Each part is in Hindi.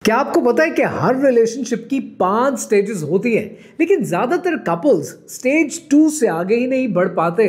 क्या आपको पता है कि हर रिलेशनशिप की 5 स्टेजेस होती हैं, लेकिन ज्यादातर कपल्स स्टेज 2 से आगे ही नहीं बढ़ पाते।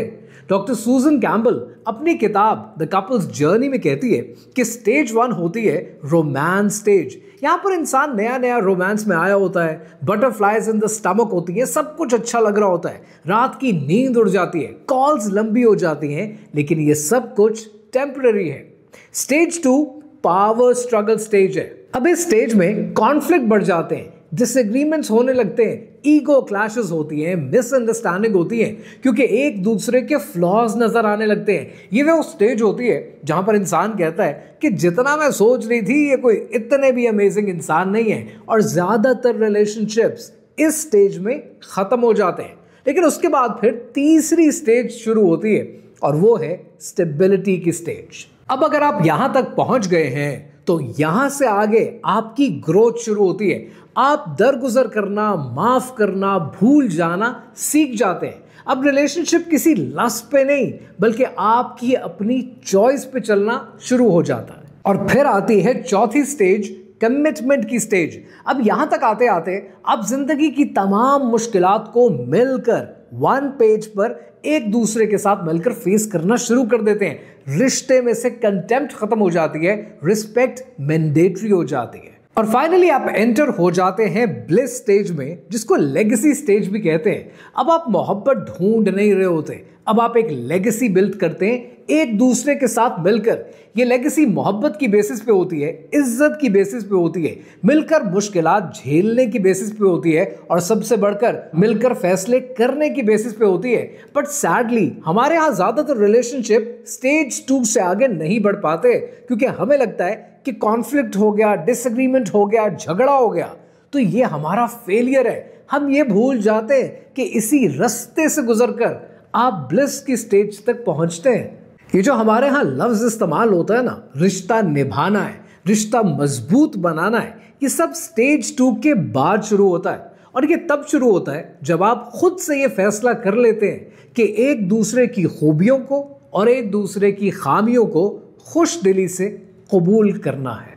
डॉक्टर सूजन कैम्पबेल अपनी किताब द कपल्स जर्नी में कहती है कि स्टेज 1 होती है रोमांस स्टेज। यहाँ पर इंसान नया नया रोमांस में आया होता है, बटरफ्लाइज इन द स्टमक होती है, सब कुछ अच्छा लग रहा होता है, रात की नींद उड़ जाती है, कॉल्स लंबी हो जाती हैं, लेकिन ये सब कुछ टेम्पररी है। स्टेज 2 पावर स्ट्रगल स्टेज है। अब इस स्टेज में कॉन्फ्लिक्ट बढ़ जाते हैं, डिसएग्रीमेंट्स होने लगते हैं, ईगो क्लैशेस होती हैं, मिसअंडरस्टैंडिंग होती है, क्योंकि एक दूसरे के फ्लॉज नजर आने लगते हैं। ये वो स्टेज होती है जहां पर इंसान कहता है कि जितना मैं सोच रही थी ये कोई इतने भी अमेजिंग इंसान नहीं है, और ज्यादातर रिलेशनशिप्स इस स्टेज में खत्म हो जाते हैं। लेकिन उसके बाद फिर तीसरी स्टेज शुरू होती है, और वो है स्टेबिलिटी की स्टेज। अब अगर आप यहां तक पहुंच गए हैं तो यहां से आगे आपकी ग्रोथ शुरू होती है। आप दरगुजर करना, माफ करना, भूल जाना सीख जाते हैं। अब रिलेशनशिप किसी लस्ट पे नहीं, बल्कि आपकी अपनी चॉइस पे चलना शुरू हो जाता है। और फिर आती है चौथी स्टेज, कमिटमेंट की स्टेज। अब यहां तक आते आते आप जिंदगी की तमाम मुश्किलात को मिलकर वन पेज पर एक दूसरे के साथ मिलकर फेस करना शुरू कर देते हैं। रिश्ते में से कंटेम्प्ट खत्म हो जाती है, रिस्पेक्ट मैंडेटरी हो जाती है, और फाइनली आप एंटर हो जाते हैं ब्लिस स्टेज में, जिसको लेगेसी स्टेज भी कहते हैं। अब आप मोहब्बत ढूंढ नहीं रहे होते, अब आप एक लेगेसी बिल्ड करते हैं एक दूसरे के साथ मिलकर। ये लेगेसी मोहब्बत की बेसिस पे होती है, इज्जत की बेसिस पे होती है, मिलकर मुश्किलात झेलने की बेसिस पे होती है, और सबसे बढ़कर मिलकर फैसले करने की बेसिस पे होती है। बट सैडली हमारे यहाँ ज्यादातर रिलेशनशिप स्टेज 2 से आगे नहीं बढ़ पाते, क्योंकि हमें लगता है कि कॉन्फ्लिक्ट हो गया, डिसएग्रीमेंट हो गया, झगड़ा हो गया तो ये हमारा फेलियर है। हम ये भूल जाते हैं कि इसी रास्ते से गुजरकर आप ब्लिस की स्टेज तक पहुंचते हैं। ये जो हमारे यहाँ लफ्ज इस्तेमाल होता है ना, रिश्ता निभाना है, रिश्ता मजबूत बनाना है, ये सब स्टेज 2 के बाद शुरू होता है। और ये तब शुरू होता है जब आप खुद से ये फैसला कर लेते हैं कि एक दूसरे की खूबियों को और एक दूसरे की खामियों को खुश दिली से कबूल करना है।